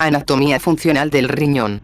Anatomía funcional del riñón.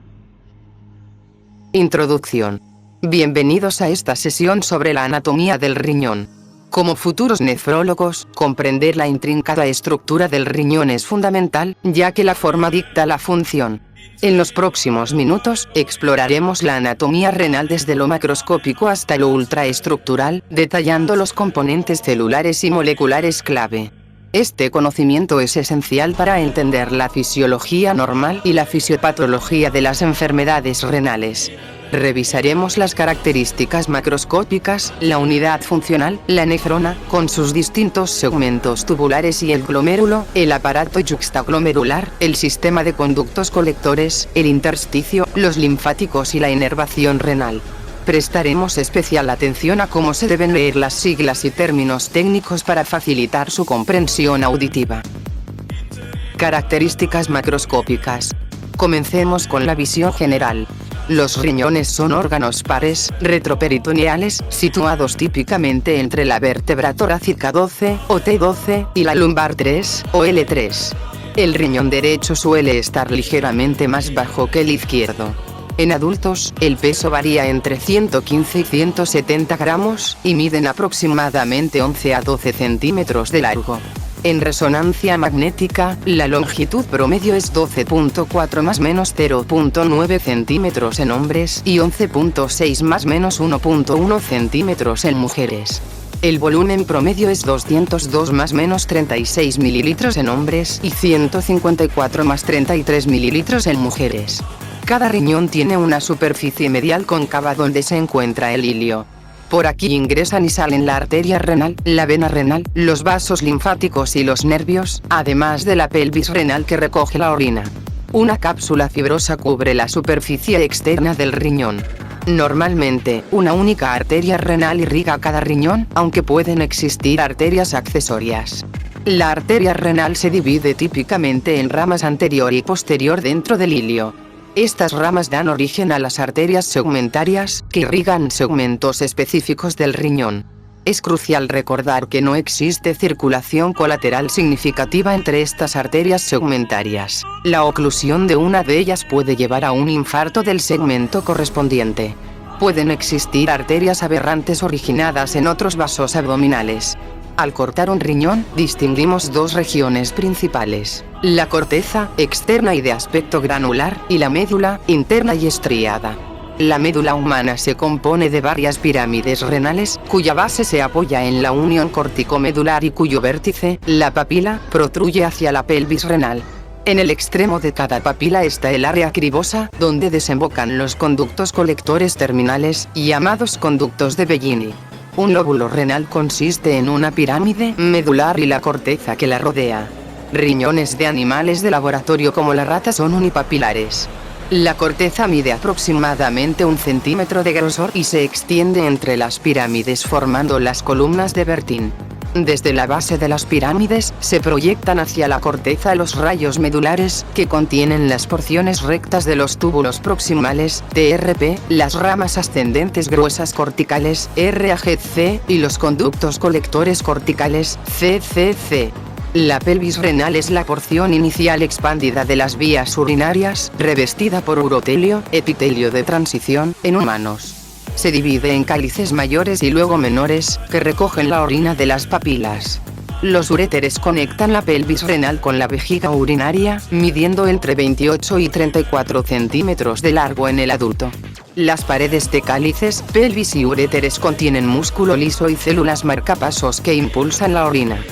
Introducción. Bienvenidos a esta sesión sobre la anatomía del riñón. Como futuros nefrólogos, comprender la intrincada estructura del riñón es fundamental, ya que la forma dicta la función. En los próximos minutos, exploraremos la anatomía renal desde lo macroscópico hasta lo ultraestructural, detallando los componentes celulares y moleculares clave. Este conocimiento es esencial para entender la fisiología normal y la fisiopatología de las enfermedades renales. Revisaremos las características macroscópicas, la unidad funcional, la nefrona, con sus distintos segmentos tubulares y el glomérulo, el aparato yuxtaglomerular, el sistema de conductos colectores, el intersticio, los linfáticos y la inervación renal. Prestaremos especial atención a cómo se deben leer las siglas y términos técnicos para facilitar su comprensión auditiva. Características macroscópicas. Comencemos con la visión general. Los riñones son órganos pares, retroperitoneales, situados típicamente entre la vértebra torácica 12, o T12, y la lumbar 3, o L3. El riñón derecho suele estar ligeramente más bajo que el izquierdo. En adultos, el peso varía entre 115 y 170 gramos, y miden aproximadamente 11 a 12 centímetros de largo. En resonancia magnética, la longitud promedio es 12.4 más menos 0.9 centímetros en hombres y 11.6 más menos 1.1 centímetros en mujeres. El volumen promedio es 202 más menos 36 mililitros en hombres y 154 más 33 mililitros en mujeres. Cada riñón tiene una superficie medial cóncava donde se encuentra el hilio. Por aquí ingresan y salen la arteria renal, la vena renal, los vasos linfáticos y los nervios, además de la pelvis renal que recoge la orina. Una cápsula fibrosa cubre la superficie externa del riñón. Normalmente, una única arteria renal irriga cada riñón, aunque pueden existir arterias accesorias. La arteria renal se divide típicamente en ramas anterior y posterior dentro del hilio. Estas ramas dan origen a las arterias segmentarias, que irrigan segmentos específicos del riñón. Es crucial recordar que no existe circulación colateral significativa entre estas arterias segmentarias. La oclusión de una de ellas puede llevar a un infarto del segmento correspondiente. Pueden existir arterias aberrantes originadas en otros vasos abdominales. Al cortar un riñón, distinguimos dos regiones principales: la corteza, externa y de aspecto granular, y la médula, interna y estriada. La médula humana se compone de varias pirámides renales, cuya base se apoya en la unión corticomedular y cuyo vértice, la papila, protruye hacia la pelvis renal. En el extremo de cada papila está el área cribosa, donde desembocan los conductos colectores terminales, llamados conductos de Bellini. Un lóbulo renal consiste en una pirámide medular y la corteza que la rodea. Riñones de animales de laboratorio como la rata son unipapilares. La corteza mide aproximadamente 1 centímetro de grosor y se extiende entre las pirámides formando las columnas de Bertin. Desde la base de las pirámides, se proyectan hacia la corteza los rayos medulares, que contienen las porciones rectas de los túbulos proximales, TRP, las ramas ascendentes gruesas corticales, RAGC, y los conductos colectores corticales, CCC. La pelvis renal es la porción inicial expandida de las vías urinarias, revestida por urotelio, epitelio de transición, en humanos. Se divide en cálices mayores y luego menores, que recogen la orina de las papilas. Los uréteres conectan la pelvis renal con la vejiga urinaria, midiendo entre 28 y 34 centímetros de largo en el adulto. Las paredes de cálices, pelvis y uréteres contienen músculo liso y células marcapasos que impulsan la orina.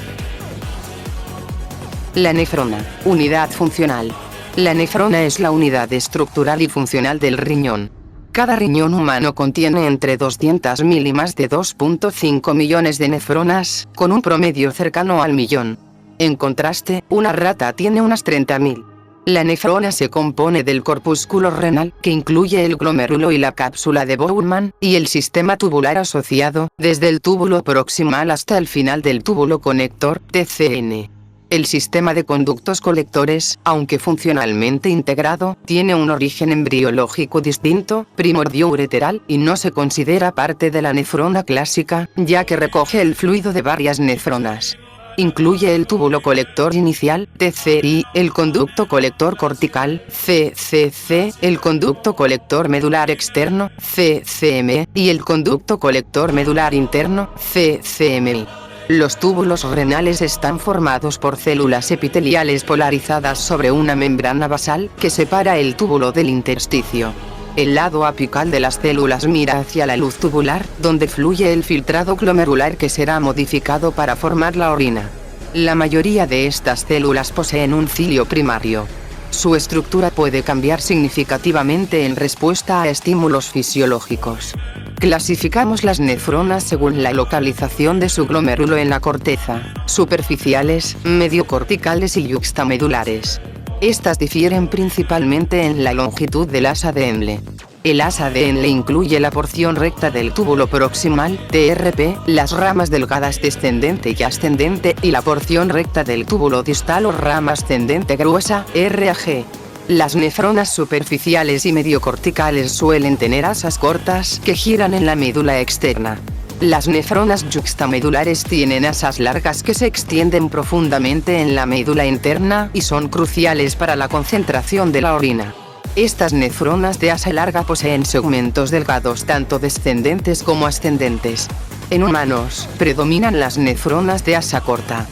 La nefrona, unidad funcional. La nefrona es la unidad estructural y funcional del riñón. Cada riñón humano contiene entre 200.000 y más de 2.5 millones de nefronas, con un promedio cercano al millón. En contraste, una rata tiene unas 30.000. La nefrona se compone del corpúsculo renal, que incluye el glomérulo y la cápsula de Bowman, y el sistema tubular asociado, desde el túbulo proximal hasta el final del túbulo conector, TCN. El sistema de conductos colectores, aunque funcionalmente integrado, tiene un origen embriológico distinto, primordio-ureteral, y no se considera parte de la nefrona clásica, ya que recoge el fluido de varias nefronas. Incluye el túbulo colector inicial, TCI, el conducto colector cortical, CCC, el conducto colector medular externo, CCM, y el conducto colector medular interno, CCMI. Los túbulos renales están formados por células epiteliales polarizadas sobre una membrana basal que separa el túbulo del intersticio. El lado apical de las células mira hacia la luz tubular, donde fluye el filtrado glomerular que será modificado para formar la orina. La mayoría de estas células poseen un cilio primario. Su estructura puede cambiar significativamente en respuesta a estímulos fisiológicos. Clasificamos las nefronas según la localización de su glomérulo en la corteza: superficiales, mediocorticales y yuxtamedulares. Estas difieren principalmente en la longitud del asa de Henle. El asa de Henle incluye la porción recta del túbulo proximal, TRP, las ramas delgadas descendente y ascendente, y la porción recta del túbulo distal o rama ascendente gruesa, RAG. Las nefronas superficiales y mediocorticales suelen tener asas cortas que giran en la médula externa. Las nefronas yuxtamedulares tienen asas largas que se extienden profundamente en la médula interna y son cruciales para la concentración de la orina. Estas nefronas de asa larga poseen segmentos delgados tanto descendentes como ascendentes. En humanos, predominan las nefronas de asa corta.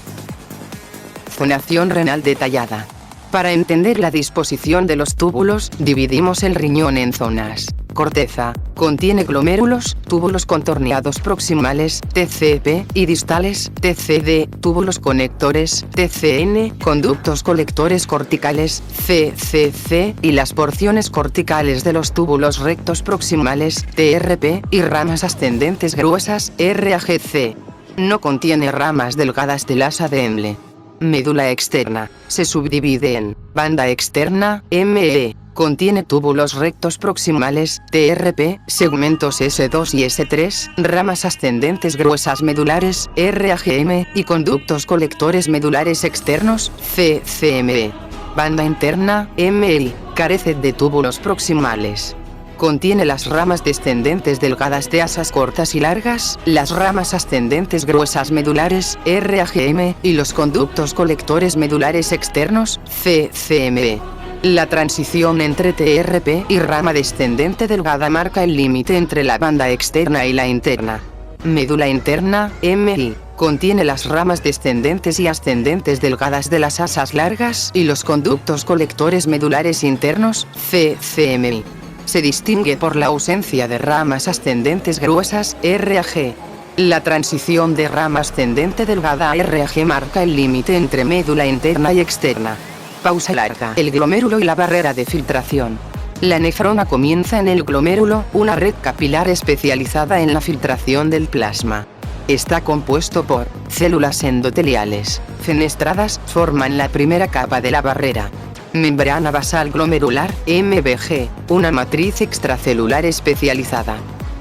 Zonación renal detallada. Para entender la disposición de los túbulos, dividimos el riñón en zonas. Corteza: contiene glomérulos, túbulos contorneados proximales, TCP, y distales, TCD, túbulos conectores, TCN, conductos colectores corticales, CCC, y las porciones corticales de los túbulos rectos proximales, TRP, y ramas ascendentes gruesas, RAGC. No contiene ramas delgadas del asa de Henle. Médula externa. Se subdivide en banda externa, ME. Contiene túbulos rectos proximales, TRP, segmentos S2 y S3, ramas ascendentes gruesas medulares, RAGM, y conductos colectores medulares externos, CCME. Banda interna, MI. Carece de túbulos proximales. Contiene las ramas descendentes delgadas de asas cortas y largas, las ramas ascendentes gruesas medulares, RAGM, y los conductos colectores medulares externos, CCME. La transición entre TRP y rama descendente delgada marca el límite entre la banda externa y la interna. Médula interna, MI. Contiene las ramas descendentes y ascendentes delgadas de las asas largas y los conductos colectores medulares internos, CCMI. Se distingue por la ausencia de ramas ascendentes gruesas, RAG. La transición de rama ascendente delgada a RAG marca el límite entre médula interna y externa. Pausa larga. El glomérulo y la barrera de filtración. La nefrona comienza en el glomérulo, una red capilar especializada en la filtración del plasma. Está compuesto por células endoteliales, fenestradas, forman la primera capa de la barrera. Membrana basal glomerular, MBG, una matriz extracelular especializada.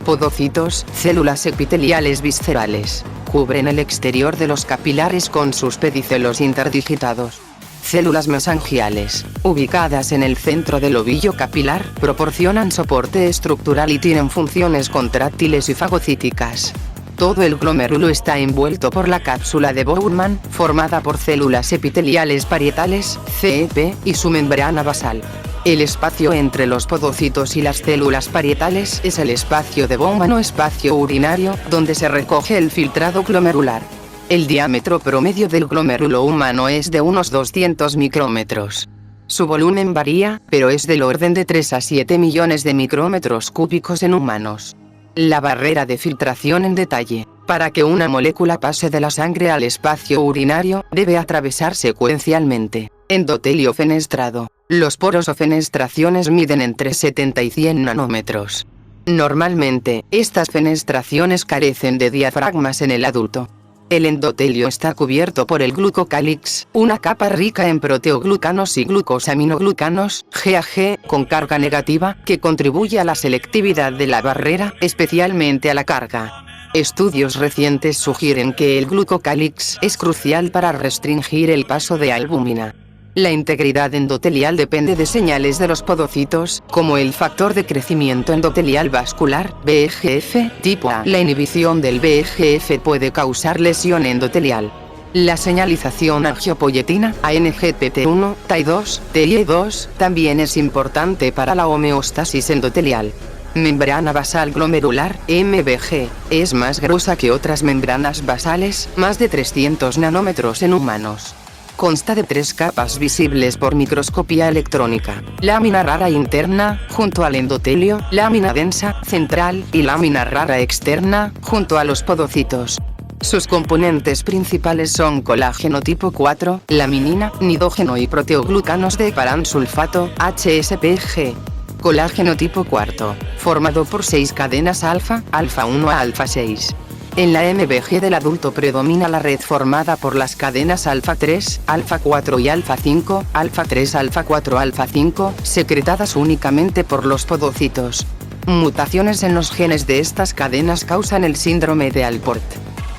Podocitos, células epiteliales viscerales, cubren el exterior de los capilares con sus pedicelos interdigitados. Células mesangiales, ubicadas en el centro del ovillo capilar, proporcionan soporte estructural y tienen funciones contráctiles y fagocíticas. Todo el glomérulo está envuelto por la cápsula de Bowman, formada por células epiteliales parietales, CEP, y su membrana basal. El espacio entre los podocitos y las células parietales es el espacio de Bowman o espacio urinario, donde se recoge el filtrado glomerular. El diámetro promedio del glomérulo humano es de unos 200 micrómetros. Su volumen varía, pero es del orden de 3 a 7 millones de micrómetros cúbicos en humanos. La barrera de filtración en detalle. Para que una molécula pase de la sangre al espacio urinario, debe atravesar secuencialmente. Endotelio fenestrado. Los poros o fenestraciones miden entre 70 y 100 nanómetros. Normalmente, estas fenestraciones carecen de diafragmas en el adulto. El endotelio está cubierto por el glucocálix, una capa rica en proteoglucanos y glucosaminoglucanos, GAG, con carga negativa, que contribuye a la selectividad de la barrera, especialmente a la carga. Estudios recientes sugieren que el glucocálix es crucial para restringir el paso de albúmina. La integridad endotelial depende de señales de los podocitos, como el factor de crecimiento endotelial vascular, VEGF, tipo A. La inhibición del VEGF puede causar lesión endotelial. La señalización angiopoyetina, ANGPT1, TAI2, TIE2, también es importante para la homeostasis endotelial. Membrana basal glomerular, MBG, es más gruesa que otras membranas basales, más de 300 nanómetros en humanos. Consta de 3 capas visibles por microscopía electrónica: lámina rara interna, junto al endotelio, lámina densa, central, y lámina rara externa, junto a los podocitos. Sus componentes principales son colágeno tipo 4, laminina, nidógeno y proteoglucanos de paransulfato, HSPG. Colágeno tipo 4, formado por 6 cadenas alfa, alfa 1 a alfa 6. En la MBG del adulto predomina la red formada por las cadenas alfa 3, alfa 4 y alfa 5, alfa 3, alfa 4, alfa 5, secretadas únicamente por los podocitos. Mutaciones en los genes de estas cadenas causan el síndrome de Alport.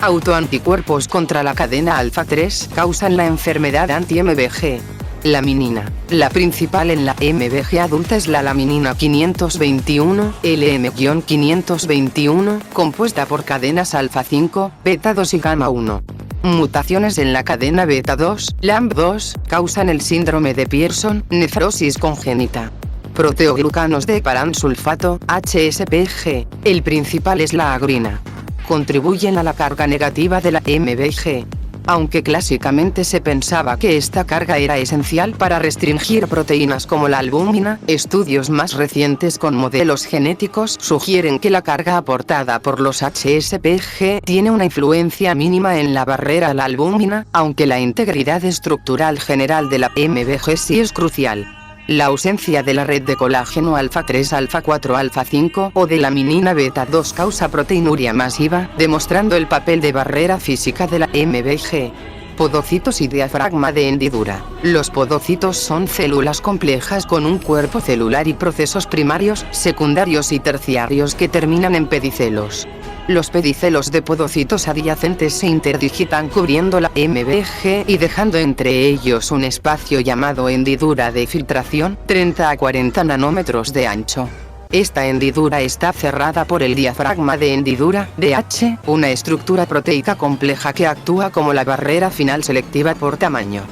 Autoanticuerpos contra la cadena alfa 3 causan la enfermedad anti-MBG. Laminina. La principal en la MBG adulta es la laminina 521, LM-521, compuesta por cadenas alfa 5, beta 2 y gamma 1. Mutaciones en la cadena beta 2, LAMB2, causan el síndrome de Pierson, nefrosis congénita. Proteoglucanos de paransulfato, HSPG. El principal es la agrina. Contribuyen a la carga negativa de la MBG. Aunque clásicamente se pensaba que esta carga era esencial para restringir proteínas como la albúmina, estudios más recientes con modelos genéticos sugieren que la carga aportada por los HSPG tiene una influencia mínima en la barrera a la albúmina, aunque la integridad estructural general de la MBG sí es crucial. La ausencia de la red de colágeno alfa 3, alfa 4, alfa 5 o de laminina beta 2 causa proteinuria masiva, demostrando el papel de barrera física de la MBG. Podocitos y diafragma de hendidura. Los podocitos son células complejas con un cuerpo celular y procesos primarios, secundarios y terciarios que terminan en pedicelos. Los pedicelos de podocitos adyacentes se interdigitan cubriendo la MBG y dejando entre ellos un espacio llamado hendidura de filtración, 30 a 40 nanómetros de ancho. Esta hendidura está cerrada por el diafragma de hendidura, DH, una estructura proteica compleja que actúa como la barrera final selectiva por tamaño.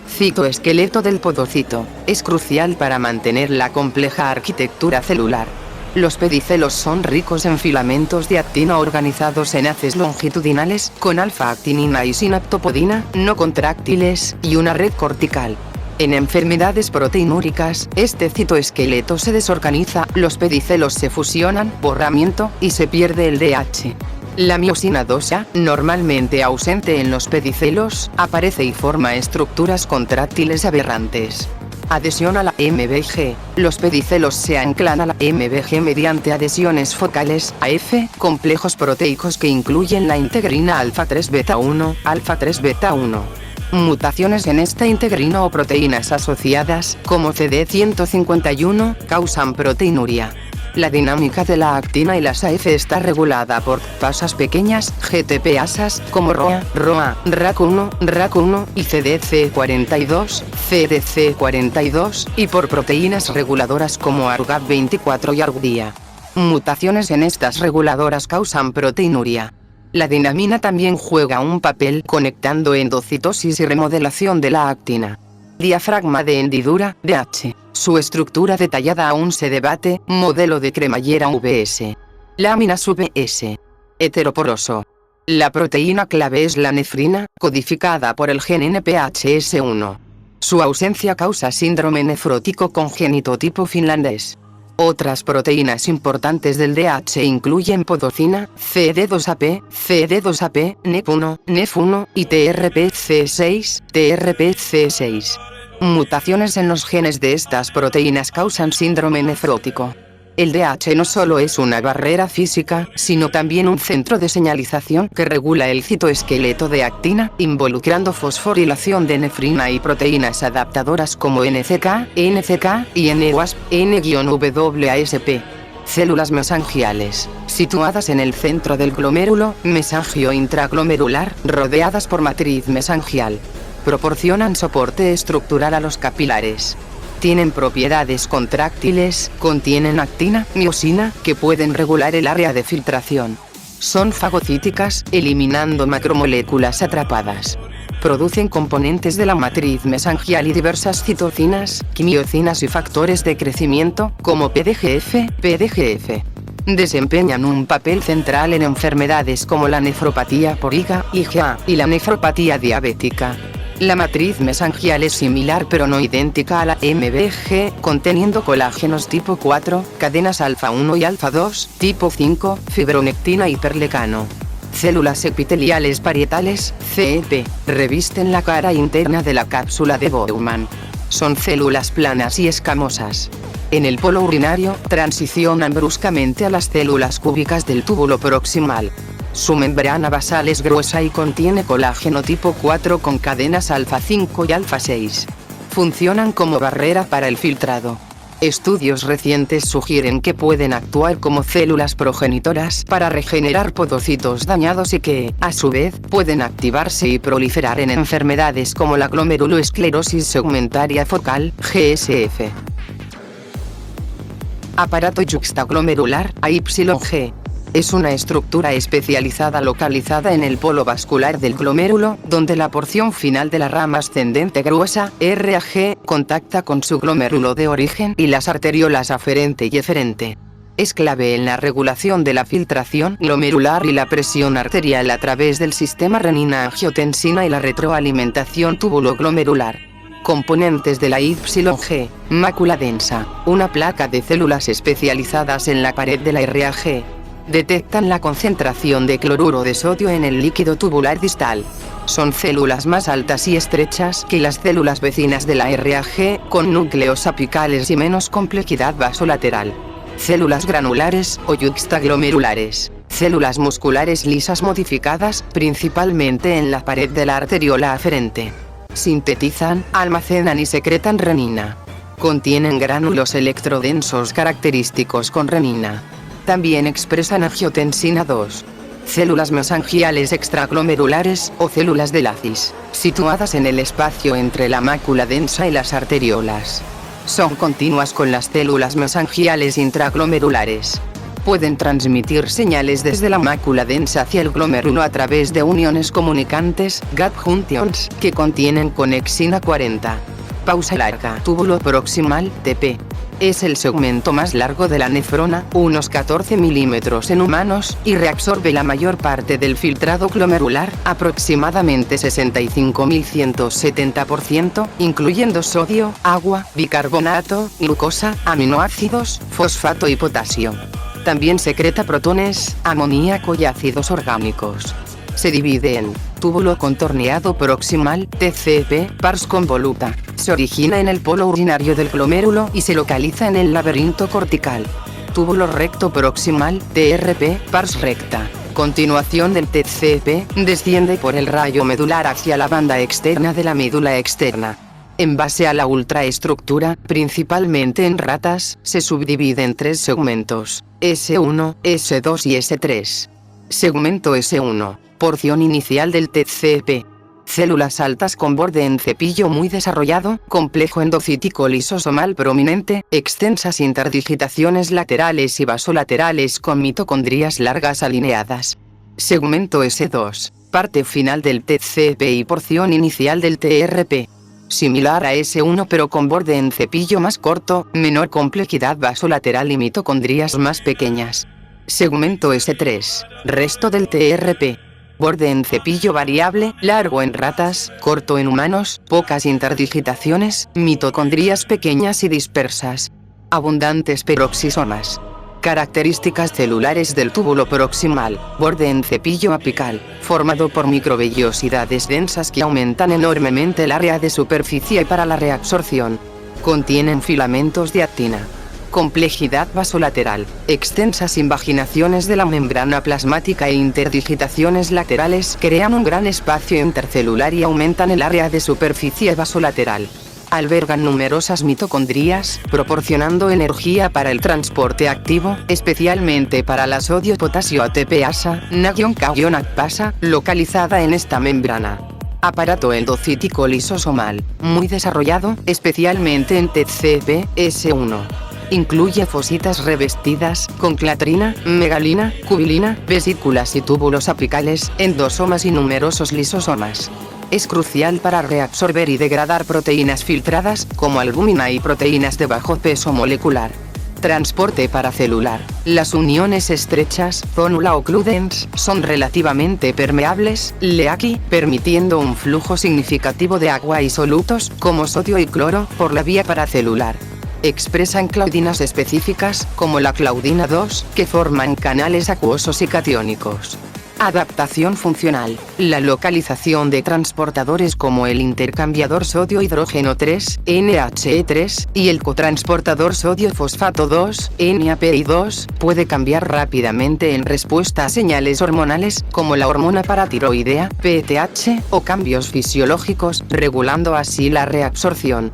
Citoesqueleto del podocito. Es crucial para mantener la compleja arquitectura celular. Los pedicelos son ricos en filamentos de actina organizados en haces longitudinales, con alfa-actinina y sinaptopodina, no contráctiles, y una red cortical. En enfermedades proteinúricas, este citoesqueleto se desorganiza, los pedicelos se fusionan, borramiento, y se pierde el DH. La miosina 2A, normalmente ausente en los pedicelos, aparece y forma estructuras contráctiles aberrantes. Adhesión a la MBG. Los pedicelos se anclan a la MBG mediante adhesiones focales, AF, complejos proteicos que incluyen la integrina alfa 3 beta 1, alfa 3 beta 1. Mutaciones en esta integrina o proteínas asociadas, como CD151, causan proteinuria. La dinámica de la actina y las AF está regulada por pasas pequeñas, GTP-asas, como ROA, RAC1, RAC1 y CDC42, CDC42, y por proteínas reguladoras como ARGAP24 y ARGDIA. Mutaciones en estas reguladoras causan proteinuria. La dinamina también juega un papel conectando endocitosis y remodelación de la actina. Diafragma de hendidura, DH. Su estructura detallada aún se debate, modelo de cremallera VS. Láminas VS. Heteroporoso. La proteína clave es la nefrina, codificada por el gen NPHS1. Su ausencia causa síndrome nefrótico congénito tipo finlandés. Otras proteínas importantes del DH incluyen podocina, CD2AP, CD2AP, NEP1, NEF1 y TRPC6, TRPC6. Mutaciones en los genes de estas proteínas causan síndrome nefrótico. El DH no solo es una barrera física, sino también un centro de señalización que regula el citoesqueleto de actina, involucrando fosforilación de nefrina y proteínas adaptadoras como NCK, NCK y NWASP, N-WASP. Células mesangiales, situadas en el centro del glomérulo, mesangio intraglomerular, rodeadas por matriz mesangial. Proporcionan soporte estructural a los capilares. Tienen propiedades contráctiles, contienen actina, miosina, que pueden regular el área de filtración. Son fagocíticas, eliminando macromoléculas atrapadas. producen componentes de la matriz mesangial y diversas citocinas, quimiocinas y factores de crecimiento, como PDGF. Desempeñan un papel central en enfermedades como la nefropatía por IgA y la nefropatía diabética. La matriz mesangial es similar pero no idéntica a la MBG, conteniendo colágenos tipo 4, cadenas alfa 1 y alfa 2, tipo 5, fibronectina y perlecano. Células epiteliales parietales, CEP, revisten la cara interna de la cápsula de Bowman. Son células planas y escamosas. En el polo urinario, transicionan bruscamente a las células cúbicas del túbulo proximal. Su membrana basal es gruesa y contiene colágeno tipo 4 con cadenas alfa 5 y alfa 6. Funcionan como barrera para el filtrado. Estudios recientes sugieren que pueden actuar como células progenitoras para regenerar podocitos dañados y que, a su vez, pueden activarse y proliferar en enfermedades como la glomerulosclerosis segmentaria focal, GSF. Aparato yuxtaglomerular, AYG. Es una estructura especializada localizada en el polo vascular del glomérulo, donde la porción final de la rama ascendente gruesa, RAG, contacta con su glomérulo de origen y las arteriolas aferente y eferente. Es clave en la regulación de la filtración glomerular y la presión arterial a través del sistema renina-angiotensina y la retroalimentación túbulo-glomerular. Componentes de la YG, mácula densa, una placa de células especializadas en la pared de la RAG. Detectan la concentración de cloruro de sodio en el líquido tubular distal. Son células más altas y estrechas que las células vecinas de la RAG, con núcleos apicales y menos complejidad vasolateral. Células granulares o yuxtaglomerulares. Células musculares lisas modificadas, principalmente en la pared de la arteriola aferente. Sintetizan, almacenan y secretan renina. Contienen gránulos electrodensos característicos con renina. También expresan angiotensina 2. Células mesangiales extraglomerulares o células de Lacis, situadas en el espacio entre la mácula densa y las arteriolas. Son continuas con las células mesangiales intraglomerulares. Pueden transmitir señales desde la mácula densa hacia el glomérulo a través de uniones comunicantes, gap junctions, que contienen conexina 40. Pausa larga. Túbulo proximal, TP. Es el segmento más largo de la nefrona, unos 14 milímetros en humanos, y reabsorbe la mayor parte del filtrado glomerular, aproximadamente 65.170%, incluyendo sodio, agua, bicarbonato, glucosa, aminoácidos, fosfato y potasio. También secreta protones, amoníaco y ácidos orgánicos. Se divide en túbulo contorneado proximal, TCP, pars convoluta. Se origina en el polo urinario del glomérulo y se localiza en el laberinto cortical. Túbulo recto proximal, TRP, pars recta. Continuación del TCP, desciende por el rayo medular hacia la banda externa de la médula externa. En base a la ultraestructura, principalmente en ratas, se subdivide en 3 segmentos, S1, S2 y S3. Segmento S1, porción inicial del TCP. Células altas con borde en cepillo muy desarrollado, complejo endocítico lisosomal prominente, extensas interdigitaciones laterales y vasolaterales con mitocondrias largas alineadas. Segmento S2, parte final del TCP y porción inicial del TRP. Similar a S1 pero con borde en cepillo más corto, menor complejidad vasolateral y mitocondrias más pequeñas. Segmento S3, resto del TRP. Borde en cepillo variable, largo en ratas, corto en humanos, pocas interdigitaciones, mitocondrias pequeñas y dispersas. Abundantes peroxisomas. Características celulares del túbulo proximal, borde en cepillo apical, formado por microvellosidades densas que aumentan enormemente el área de superficie para la reabsorción. Contienen filamentos de actina. Complejidad vasolateral, extensas invaginaciones de la membrana plasmática e interdigitaciones laterales crean un gran espacio intercelular y aumentan el área de superficie vasolateral. Albergan numerosas mitocondrias, proporcionando energía para el transporte activo, especialmente para la sodio-potasio ATPasa, NA-K-ATPasa, localizada en esta membrana. Aparato endocítico lisosomal, muy desarrollado, especialmente en TCP, S1. Incluye fositas revestidas, con clatrina, megalina, cubilina, vesículas y túbulos apicales, endosomas y numerosos lisosomas. es crucial para reabsorber y degradar proteínas filtradas, como albúmina y proteínas de bajo peso molecular. Transporte paracelular. Las uniones estrechas, zonula occludens, son relativamente permeables, Leakey, permitiendo un flujo significativo de agua y solutos, como sodio y cloro, por la vía paracelular. Expresan claudinas específicas, como la claudina 2, que forman canales acuosos y catiónicos. Adaptación funcional. La localización de transportadores como el intercambiador sodio-hidrógeno 3, NHE3, y el cotransportador sodio-fosfato 2, NAPI2, puede cambiar rápidamente en respuesta a señales hormonales, como la hormona paratiroidea, PTH, o cambios fisiológicos, regulando así la reabsorción.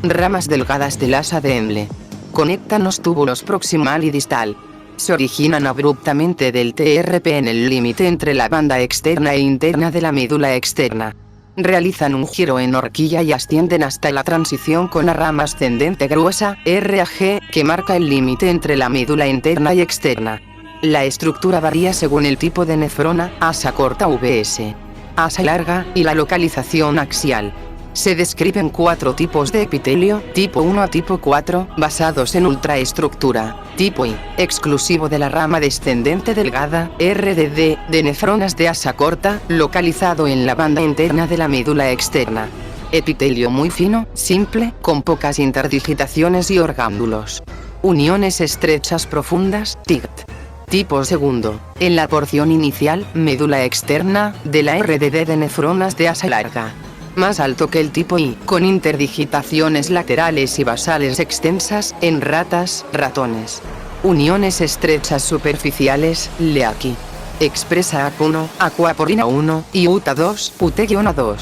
Ramas delgadas del asa de Henle. Conectan los túbulos proximal y distal. Se originan abruptamente del TRP en el límite entre la banda externa e interna de la médula externa. Realizan un giro en horquilla y ascienden hasta la transición con la rama ascendente gruesa, RAG, que marca el límite entre la médula interna y externa. La estructura varía según el tipo de nefrona, asa corta VS, asa larga, y la localización axial. Se describen 4 tipos de epitelio, tipo 1 a tipo 4, basados en ultraestructura. Tipo I, exclusivo de la rama descendente delgada, RDD, de nefronas de asa corta, localizado en la banda interna de la médula externa. Epitelio muy fino, simple, con pocas interdigitaciones y orgánulos. Uniones estrechas profundas, TIGT. Tipo segundo, en la porción inicial, médula externa, de la RDD de nefronas de asa larga. Más alto que el tipo I, con interdigitaciones laterales y basales extensas, en ratas, ratones. Uniones estrechas superficiales, Leakey. Expresa AC1, aquaporina 1, y UTA2, UT-2.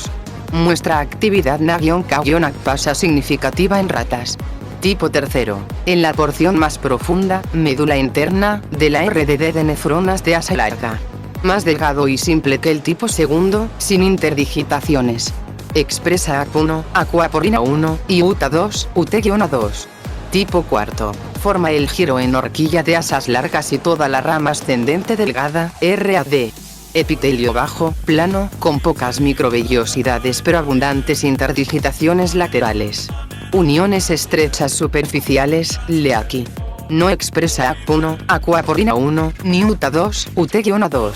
Muestra actividad NA-K-pasa significativa en ratas. Tipo tercero, en la porción más profunda, médula interna, de la RDD de nefronas de asa larga. Más delgado y simple que el tipo segundo, sin interdigitaciones. Expresa AC1, aquaporina 1, y UTA2, UT-2. Tipo cuarto, forma el giro en horquilla de asas largas y toda la rama ascendente delgada, RAD. Epitelio bajo, plano, con pocas microvellosidades pero abundantes interdigitaciones laterales. Uniones estrechas superficiales, Leakey. No expresa AC1, aquaporina 1, ni UTA2, UT-2.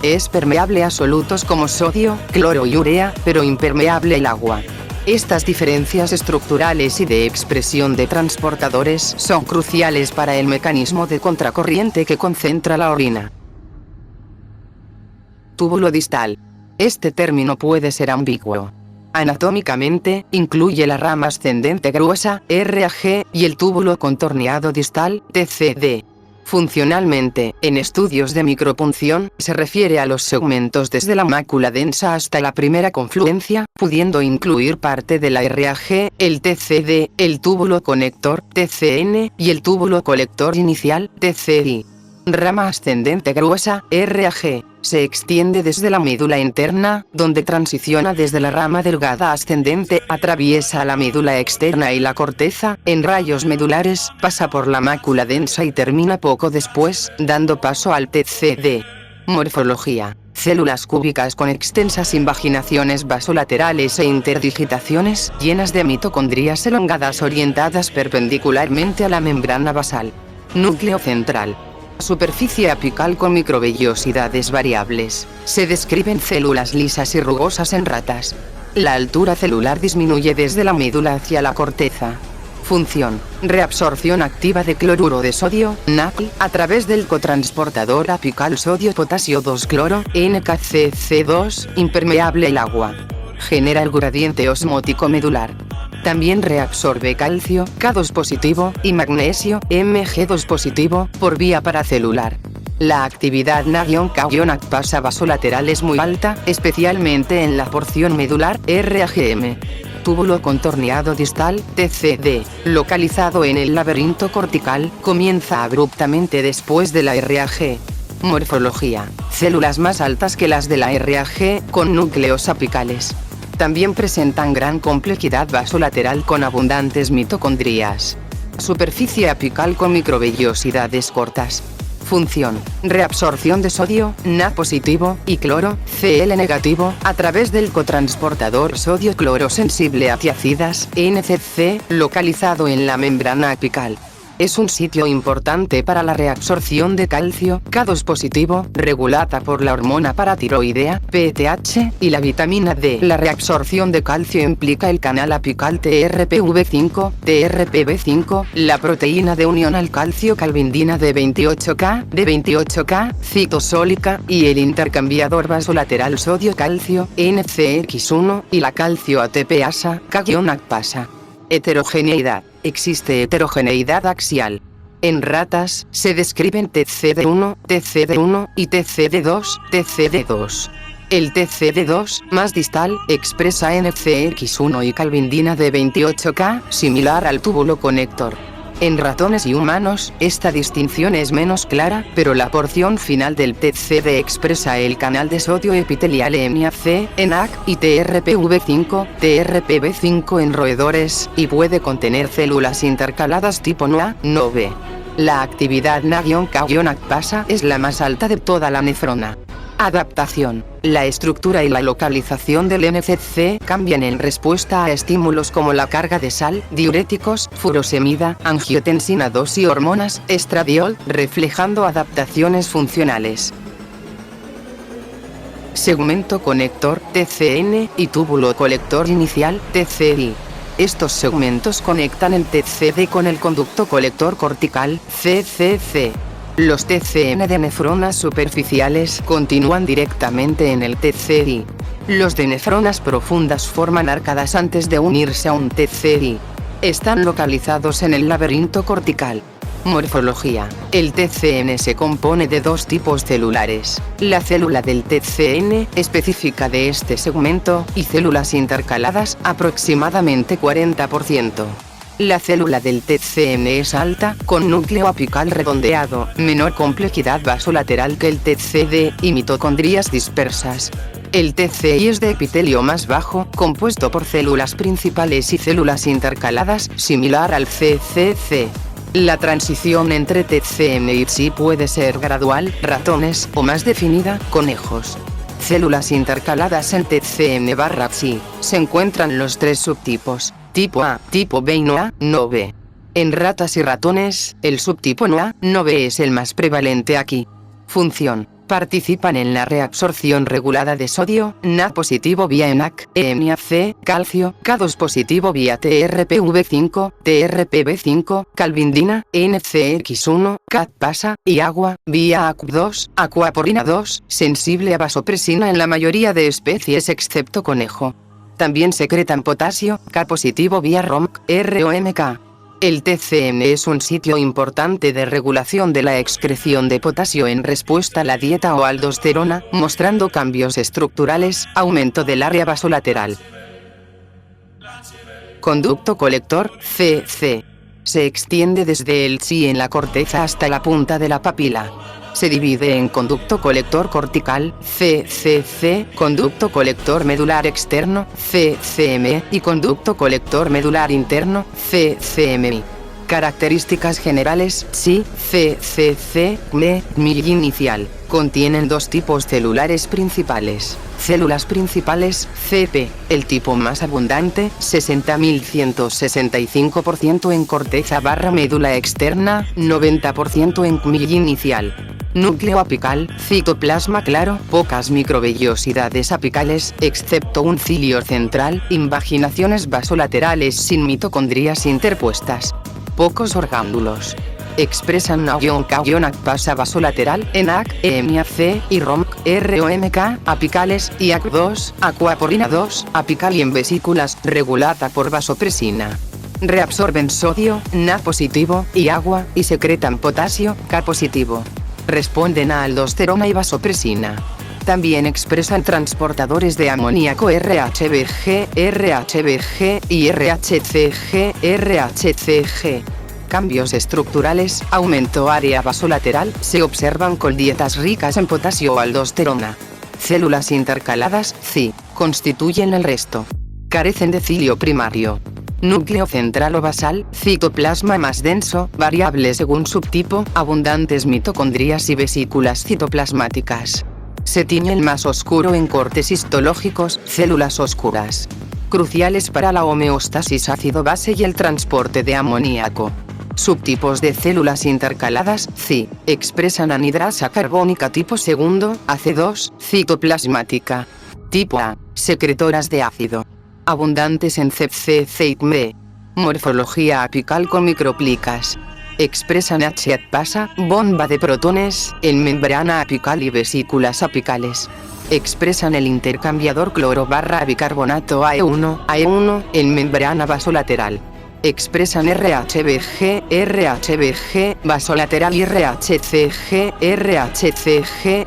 Es permeable a solutos como sodio, cloro y urea, pero impermeable al agua. Estas diferencias estructurales y de expresión de transportadores son cruciales para el mecanismo de contracorriente que concentra la orina. Túbulo distal. Este término puede ser ambiguo. Anatómicamente, incluye la rama ascendente gruesa, RAG, y el túbulo contorneado distal, TCD. Funcionalmente, en estudios de micropunción, se refiere a los segmentos desde la mácula densa hasta la primera confluencia, pudiendo incluir parte de la RAG, el TCD, el túbulo conector, TCN, y el túbulo colector inicial, TCI. Rama ascendente gruesa, RAG, se extiende desde la médula interna, donde transiciona desde la rama delgada ascendente, atraviesa la médula externa y la corteza, en rayos medulares, pasa por la mácula densa y termina poco después, dando paso al TCD. Morfología. Células cúbicas con extensas invaginaciones vasolaterales e interdigitaciones, llenas de mitocondrias elongadas orientadas perpendicularmente a la membrana basal. Núcleo central. Superficie apical con microvellosidades variables. Se describen células lisas y rugosas en ratas. La altura celular disminuye desde la médula hacia la corteza. Función. Reabsorción activa de cloruro de sodio, NaCl, a través del cotransportador apical sodio-potasio 2-cloro, NKCC2, impermeable al agua. Genera el gradiente osmótico medular. También reabsorbe calcio, K2 positivo, y magnesio, Mg2 positivo, por vía paracelular. La actividad NA-K-pasa vasolateral es muy alta, especialmente en la porción medular, RAGM. Túbulo contorneado distal, TCD, localizado en el laberinto cortical, comienza abruptamente después de la RAG. Morfología. Células más altas que las de la RAG, con núcleos apicales. También presentan gran complejidad vasolateral con abundantes mitocondrias. Superficie apical con microvellosidades cortas. Función: reabsorción de sodio, Na positivo, y cloro, Cl negativo, a través del cotransportador sodio-cloro sensible a tiacidas, NCC, localizado en la membrana apical. Es un sitio importante para la reabsorción de calcio, K2 positivo, regulada por la hormona paratiroidea, PTH, y la vitamina D. La reabsorción de calcio implica el canal apical TRPV5, TRPV5, la proteína de unión al calcio calvindina D28K, D28K, citosólica, y el intercambiador vasolateral sodio-calcio, NCX1, y la calcio ATPasa, K-ACPasa. Heterogeneidad. Existe heterogeneidad axial. En ratas, se describen TCD1, TCD1 y TCD2, TCD2. El TCD2, más distal, expresa NCX1 y calvindina D28K, similar al túbulo conector. En ratones y humanos, esta distinción es menos clara, pero la porción final del TCD expresa el canal de sodio epitelial EMIAC, ENAC, y TRPV5, TRPV5 en roedores, y puede contener células intercaladas tipo NOA, NOB. La actividad NA-K-ACPasa es la más alta de toda la nefrona. Adaptación. La estructura y la localización del NCC cambian en respuesta a estímulos como la carga de sal, diuréticos, furosemida, angiotensina 2 y hormonas, estradiol, reflejando adaptaciones funcionales. Segmento conector, TCN, y túbulo colector inicial, TCI. Estos segmentos conectan el TCD con el conducto colector cortical, CCC. Los TCN de nefronas superficiales continúan directamente en el TCI. Los de nefronas profundas forman arcadas antes de unirse a un TCI. Están localizados en el laberinto cortical. Morfología. El TCN se compone de dos tipos celulares: la célula del TCN, específica de este segmento, y células intercaladas, aproximadamente 40%. La célula del TCN es alta, con núcleo apical redondeado, menor complejidad vasolateral que el TCD, y mitocondrias dispersas. El TCI es de epitelio más bajo, compuesto por células principales y células intercaladas, similar al CCC. La transición entre TCM y TCI puede ser gradual, ratones, o más definida, conejos. Células intercaladas en TCM/TCI. Se encuentran los tres subtipos: tipo A, tipo B y NOA, NOB. En ratas y ratones, el subtipo NOA, NOB es el más prevalente aquí. Función: participan en la reabsorción regulada de sodio, Na positivo vía ENAC, EMIAC, calcio, K2 positivo vía TRPV5, TRPV5, calvindina, NCX1, ACPasa, y agua, vía ACU2, aquaporina 2, sensible a vasopresina en la mayoría de especies excepto conejo. También secretan potasio, K positivo vía ROMK, ROMK. El TCM es un sitio importante de regulación de la excreción de potasio en respuesta a la dieta o aldosterona, mostrando cambios estructurales, aumento del área vasolateral. Conducto colector, CC. Se extiende desde el TCI en la corteza hasta la punta de la papila. Se divide en conducto colector cortical, CCC, conducto colector medular externo, CCM, y conducto colector medular interno, CCMI. Características generales: TCI, CCC, MI inicial. Contienen dos tipos celulares principales. Células principales, CP, el tipo más abundante, 60.165% en corteza/médula externa, 90% en MI inicial. Núcleo apical, citoplasma claro, pocas microvellosidades apicales, excepto un cilio central, invaginaciones vasolaterales sin mitocondrias interpuestas. Pocos orgánulos. Expresan NA-K-ACPasa vasolateral, ENAC, EMIAC, y ROMK, ROMK, apicales, y ACU2, aquaporina 2, apical y en vesículas, regulada por vasopresina. Reabsorben sodio, Na positivo, y agua, y secretan potasio, K positivo. Responden a aldosterona y vasopresina. También expresan transportadores de amoníaco RHBG, RHBG y RHCG, RHCG. Cambios estructurales, aumento área vasolateral, se observan con dietas ricas en potasio o aldosterona. Células intercaladas, CI, constituyen el resto. Carecen de cilio primario. núcleo central o basal, citoplasma más denso, variable según subtipo, abundantes mitocondrias y vesículas citoplasmáticas. Se tiñe el más oscuro en cortes histológicos, células oscuras. Cruciales para la homeostasis ácido-base y el transporte de amoníaco. Subtipos de células intercaladas, CI, expresan anhidrasa carbónica tipo segundo, AC2, citoplasmática. Tipo A, secretoras de ácido. Abundantes en CEP-C y CME. Morfología apical con microplicas. Expresan H-adpasa, bomba de protones, en membrana apical y vesículas apicales. Expresan el intercambiador cloro/bicarbonato AE1, en membrana vasolateral. Expresan RHBG, vasolateral y RHCG,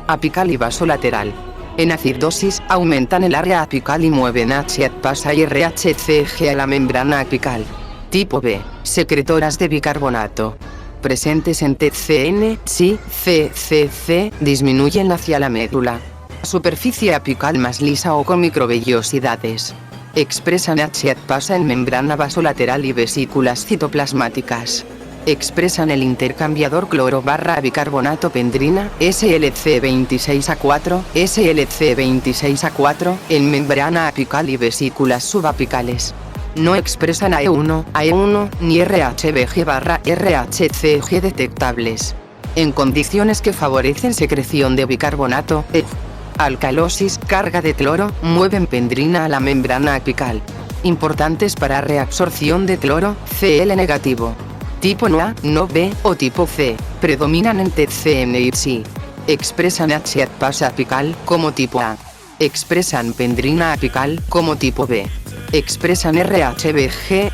apical y vasolateral. En acidosis, aumentan el área apical y mueven H-adpasa y RHCG a la membrana apical. Tipo B, secretoras de bicarbonato. Presentes en TCN, SI, CCC, disminuyen hacia la médula. Superficie apical más lisa o con microvellosidades. Expresan H-adpasa en membrana vasolateral y vesículas citoplasmáticas. Expresan el intercambiador cloro/bicarbonato pendrina, SLC26A4, SLC26A4, en membrana apical y vesículas subapicales. No expresan AE1, ni RHBG/RHCG detectables. En condiciones que favorecen secreción de bicarbonato, alcalosis, carga de cloro, mueven pendrina a la membrana apical. Importantes para reabsorción de cloro, Cl negativo. Tipo no A, no B, o tipo C, predominan en TCN y PSI. Expresan H-adpasa apical, como tipo A. Expresan pendrina apical, como tipo B. Expresan RHBG,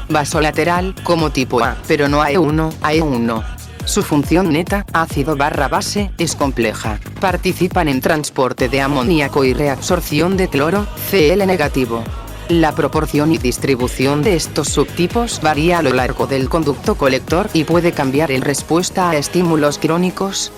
vasolateral, como tipo A, pero no AE1. Su función neta, ácido/base, es compleja. Participan en transporte de amoníaco y reabsorción de cloro, Cl negativo. La proporción y distribución de estos subtipos varía a lo largo del conducto colector y puede cambiar en respuesta a estímulos crónicos,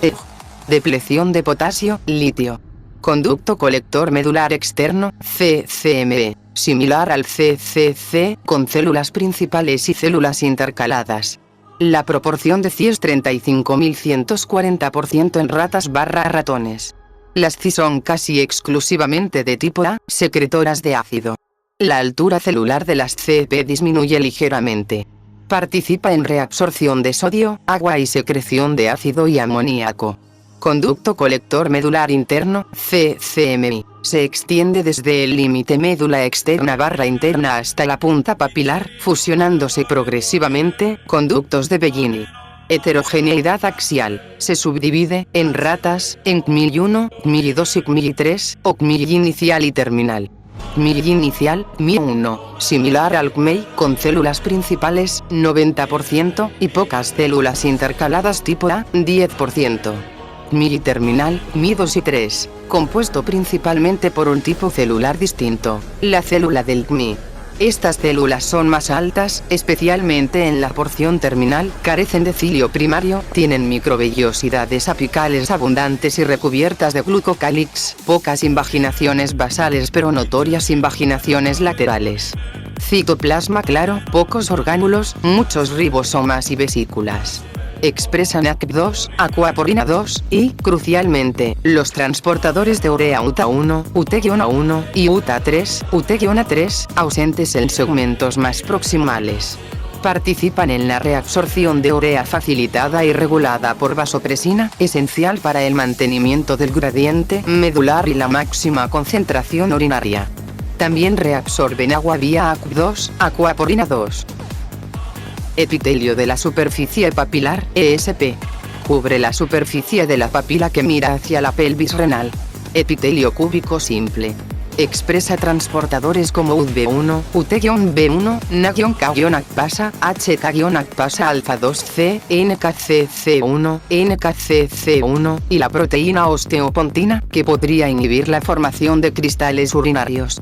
depleción de potasio, litio. Conducto colector medular externo, CCME, similar al CCC, con células principales y células intercaladas. La proporción de CI es 35.140% en ratas/ratones. Las CI son casi exclusivamente de tipo A, secretoras de ácido. La altura celular de las CEP disminuye ligeramente. Participa en reabsorción de sodio, agua y secreción de ácido y amoníaco. Conducto colector medular interno, CCMI, se extiende desde el límite médula externa/interna hasta la punta papilar, fusionándose progresivamente, conductos de Bellini. Heterogeneidad axial, se subdivide, en ratas, en CMI1, CMI2 y CMI3, o CMI inicial y terminal. CMI inicial, CMI1, similar al CMEI, con células principales, 90%, y pocas células intercaladas tipo A, 10%. CMI terminal, CMI2 y 3, compuesto principalmente por un tipo celular distinto, la célula del CMI. Estas células son más altas, especialmente en la porción terminal, carecen de cilio primario, tienen microvellosidades apicales abundantes y recubiertas de glucocálix, pocas invaginaciones basales pero notorias invaginaciones laterales. Citoplasma claro, pocos orgánulos, muchos ribosomas y vesículas. Expresan ACP2, aquaporina 2, y, crucialmente, los transportadores de urea UTA1, UT-1 y UTA3, UT-3, ausentes en segmentos más proximales. Participan en la reabsorción de urea facilitada y regulada por vasopresina, esencial para el mantenimiento del gradiente medular y la máxima concentración urinaria. También reabsorben agua vía ACP2, aquaporina 2. Epitelio de la superficie papilar, ESP. Cubre la superficie de la papila que mira hacia la pelvis renal. Epitelio cúbico simple. Expresa transportadores como UV1, UT-B1, NA-K-ACPasa, HK-ACPasa alfa 2C, NKCC1, NKCC1, y la proteína osteopontina, que podría inhibir la formación de cristales urinarios.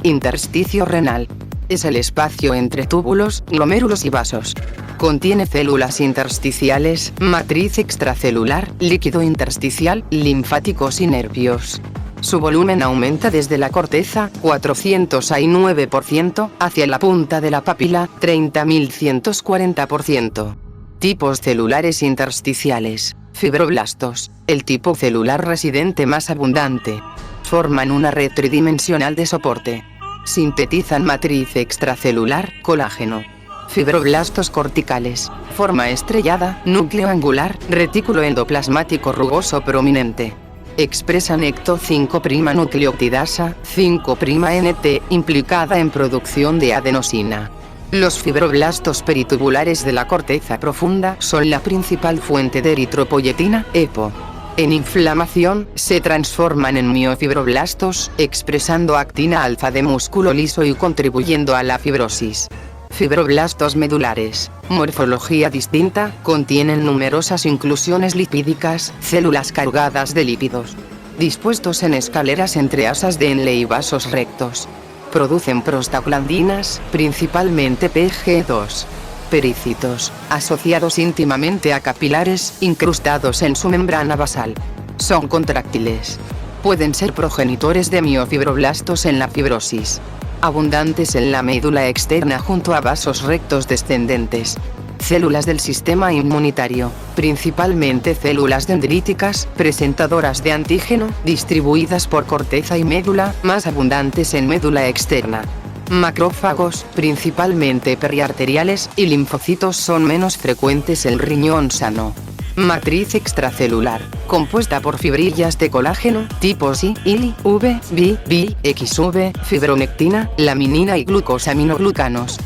Intersticio renal. Es el espacio entre túbulos, glomérulos y vasos. Contiene células intersticiales, matriz extracelular, líquido intersticial, linfáticos y nervios. Su volumen aumenta desde la corteza, 409%, hacia la punta de la papila, 30.140%. Tipos celulares intersticiales. Fibroblastos, el tipo celular residente más abundante. Forman una red tridimensional de soporte. Sintetizan matriz extracelular, colágeno. Fibroblastos corticales, forma estrellada, núcleo angular, retículo endoplasmático rugoso prominente. Expresan ecto 5' nucleotidasa, 5'NT, implicada en producción de adenosina. Los fibroblastos peritubulares de la corteza profunda son la principal fuente de eritropoyetina, EPO. En inflamación, se transforman en miofibroblastos, expresando actina alfa de músculo liso y contribuyendo a la fibrosis. Fibroblastos medulares, morfología distinta, contienen numerosas inclusiones lipídicas, células cargadas de lípidos, dispuestos en escaleras entre asas de Henle y vasos rectos. Producen prostaglandinas, principalmente PG2. Pericitos, asociados íntimamente a capilares, incrustados en su membrana basal. Son contráctiles. Pueden ser progenitores de miofibroblastos en la fibrosis. Abundantes en la médula externa junto a vasos rectos descendentes. Células del sistema inmunitario, principalmente células dendríticas, presentadoras de antígeno, distribuidas por corteza y médula, más abundantes en médula externa. Macrófagos, principalmente periarteriales, y linfocitos son menos frecuentes en riñón sano. Matriz extracelular, compuesta por fibrillas de colágeno, tipos I, ILI, V, B, B, XV, fibronectina, laminina y glucosaminoglucanos.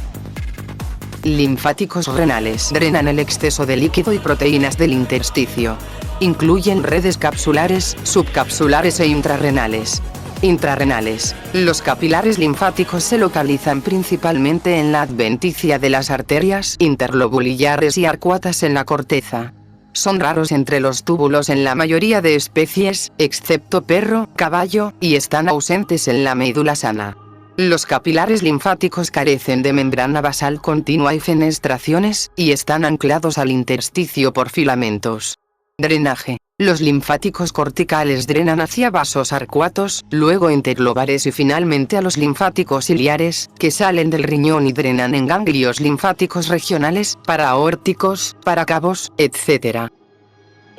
Linfáticos renales. Drenan el exceso de líquido y proteínas del intersticio. Incluyen redes capsulares, subcapsulares e intrarrenales. Intrarrenales. Los capilares linfáticos se localizan principalmente en la adventicia de las arterias interlobulillares y arcuatas en la corteza. Son raros entre los túbulos en la mayoría de especies, excepto perro, caballo, y están ausentes en la médula sana. Los capilares linfáticos carecen de membrana basal continua y fenestraciones, y están anclados al intersticio por filamentos. Drenaje. Los linfáticos corticales drenan hacia vasos arcuatos, luego interlobares y finalmente a los linfáticos ciliares, que salen del riñón y drenan en ganglios linfáticos regionales, paraórticos, paracavos, etc.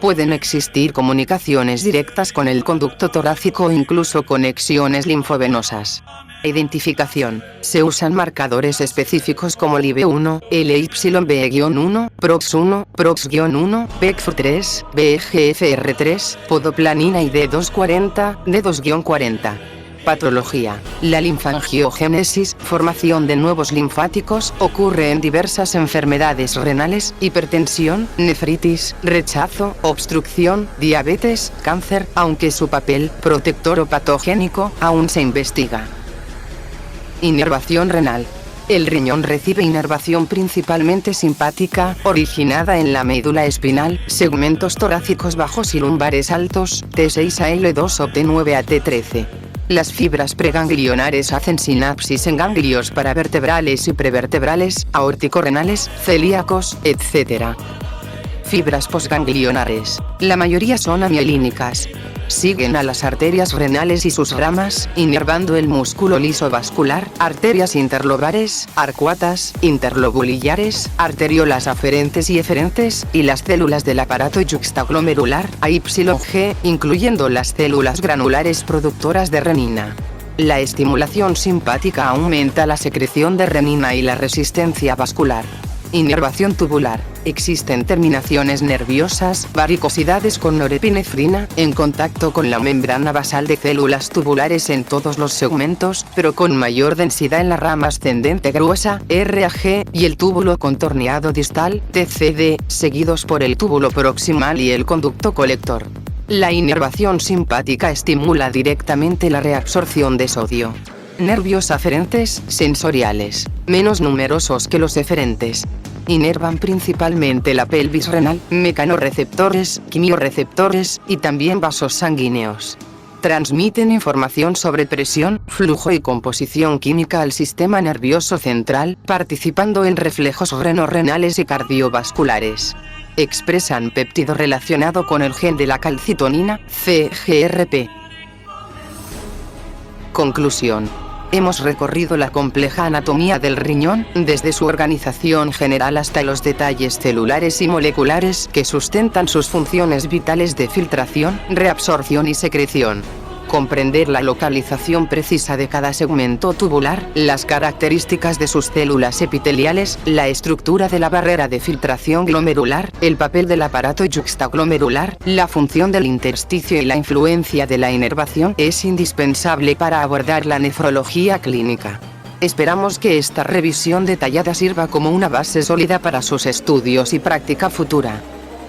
Pueden existir comunicaciones directas con el conducto torácico o incluso conexiones linfovenosas. Identificación. Se usan marcadores específicos como LIB1, LYB-1, PROX1, PROX-1, PECF3, BGFR3, podoplanina y D240, D2-40. Patología. La linfangiogénesis, formación de nuevos linfáticos, ocurre en diversas enfermedades renales, hipertensión, nefritis, rechazo, obstrucción, diabetes, cáncer, aunque su papel protector o patogénico aún se investiga. Inervación renal. El riñón recibe inervación principalmente simpática, originada en la médula espinal, segmentos torácicos bajos y lumbares altos, T6 a L2 o T9 a T13. Las fibras preganglionares hacen sinapsis en ganglios paravertebrales y prevertebrales, aórtico-renales, celíacos, etc. Fibras posganglionares. La mayoría son amielínicas. Siguen a las arterias renales y sus ramas, inervando el músculo liso vascular, arterias interlobares, arcuatas, interlobulillares, arteriolas aferentes y eferentes, y las células del aparato yuxtaglomerular, AYG, incluyendo las células granulares productoras de renina. La estimulación simpática aumenta la secreción de renina y la resistencia vascular. Inervación tubular. Existen terminaciones nerviosas, varicosidades con norepinefrina, en contacto con la membrana basal de células tubulares en todos los segmentos, pero con mayor densidad en la rama ascendente gruesa, RAG, y el túbulo contorneado distal, TCD, seguidos por el túbulo proximal y el conducto colector. La inervación simpática estimula directamente la reabsorción de sodio. Nervios aferentes, sensoriales, menos numerosos que los eferentes. Inervan principalmente la pelvis renal, mecanorreceptores, quimiorreceptores, y también vasos sanguíneos. Transmiten información sobre presión, flujo y composición química al sistema nervioso central, participando en reflejos renorrenales y cardiovasculares. Expresan péptido relacionado con el gen de la calcitonina, CGRP. Conclusión. Hemos recorrido la compleja anatomía del riñón, desde su organización general hasta los detalles celulares y moleculares que sustentan sus funciones vitales de filtración, reabsorción y secreción. Comprender la localización precisa de cada segmento tubular, las características de sus células epiteliales, la estructura de la barrera de filtración glomerular, el papel del aparato yuxtaglomerular, la función del intersticio y la influencia de la inervación es indispensable para abordar la nefrología clínica. Esperamos que esta revisión detallada sirva como una base sólida para sus estudios y práctica futura.